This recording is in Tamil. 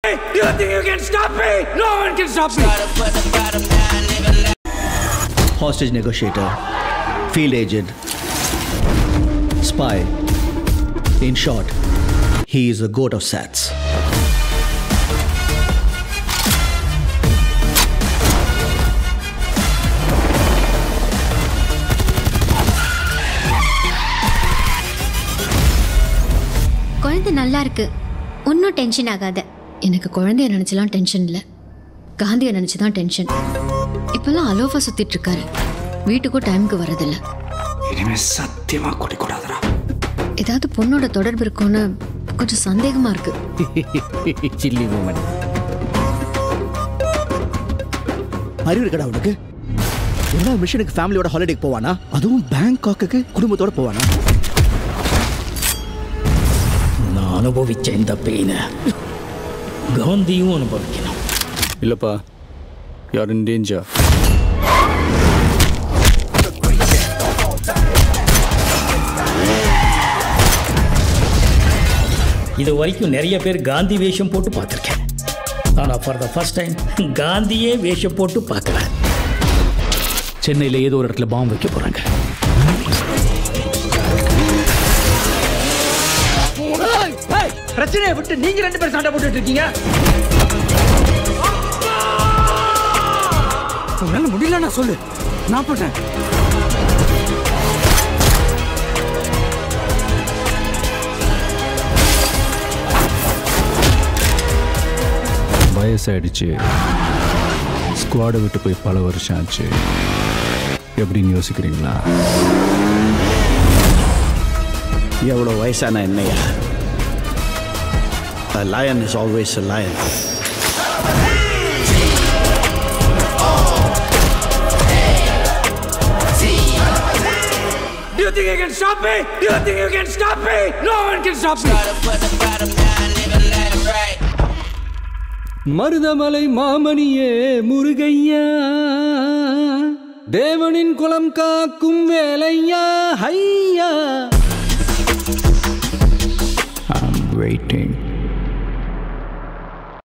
Do you think you can stop me? No one can stop me. Hostage negotiator, field agent, spy. In short, he is the goat of SATS. குழந்தை நல்லா இருக்கு, ஒன்றும் டென்ஷன் ஆகாத. எனக்கு குழந்தைய நினைச்சலாம் டென்ஷன் இல்லை, காந்தியை நினைச்சுதான் டென்ஷன். இப்பெல்லாம் அலோஃபா சுத்திட்டு இருக்காரு, வீட்டுக்கும் டைமுக்கு வரதில்ல. இனிமே சத்தியமா குடிக்கூடாதுடா. ஏதாவது பொண்ணோட தொடர்பு இருக்கும்னு கொஞ்சம் சந்தேகமா இருக்கு. Silly moment. அறிவு இருக்கடா உனக்கு? எல்லா மிஷனுக்கு ஃபேமிலியோட ஹாலிடேக்கு போவானா? அதுவும் பேங்காக்கு குடும்பத்தோட போவானா? நான் அனுபவிச்ச இந்த பெயினை காந்தியும் அனுபவிக்கணும். இல்லப்பா, யார் இன் டேஞ்சர். இது வரைக்கும் நிறைய பேர் காந்தி வேஷம் போட்டு பார்த்துருக்கேன். ஆனால் ஃபார் த ஃபர்ஸ்ட் டைம் காந்தியே வேஷம் போட்டு பார்க்குறேன். சென்னையில் ஏதோ ஒரு இடத்துல பாம்பு வைக்க போகிறாங்க. பிரச்சனையை விட்டு நீங்க 2 பேரும் சண்டை போட்டுட்டு இருக்கீங்க. உன்னால முடியல, நான் சொல்லு, நான் போட்டேன். வயசாயிடுச்சு, ஸ்குவாடை விட்டு போய் பல வருஷம் ஆச்சு. எப்படின்னு யோசிக்கிறீங்களா? எவ்வளோ வயசான என்னையா? A lion is always a lion. Do you think you can stop me? Do you think you can stop me? No one can stop me. Marudhamalai மாமணியே முருகையா, தேவனின் குலம் காக்கும் வேலையா, ஹையா. I'm waiting.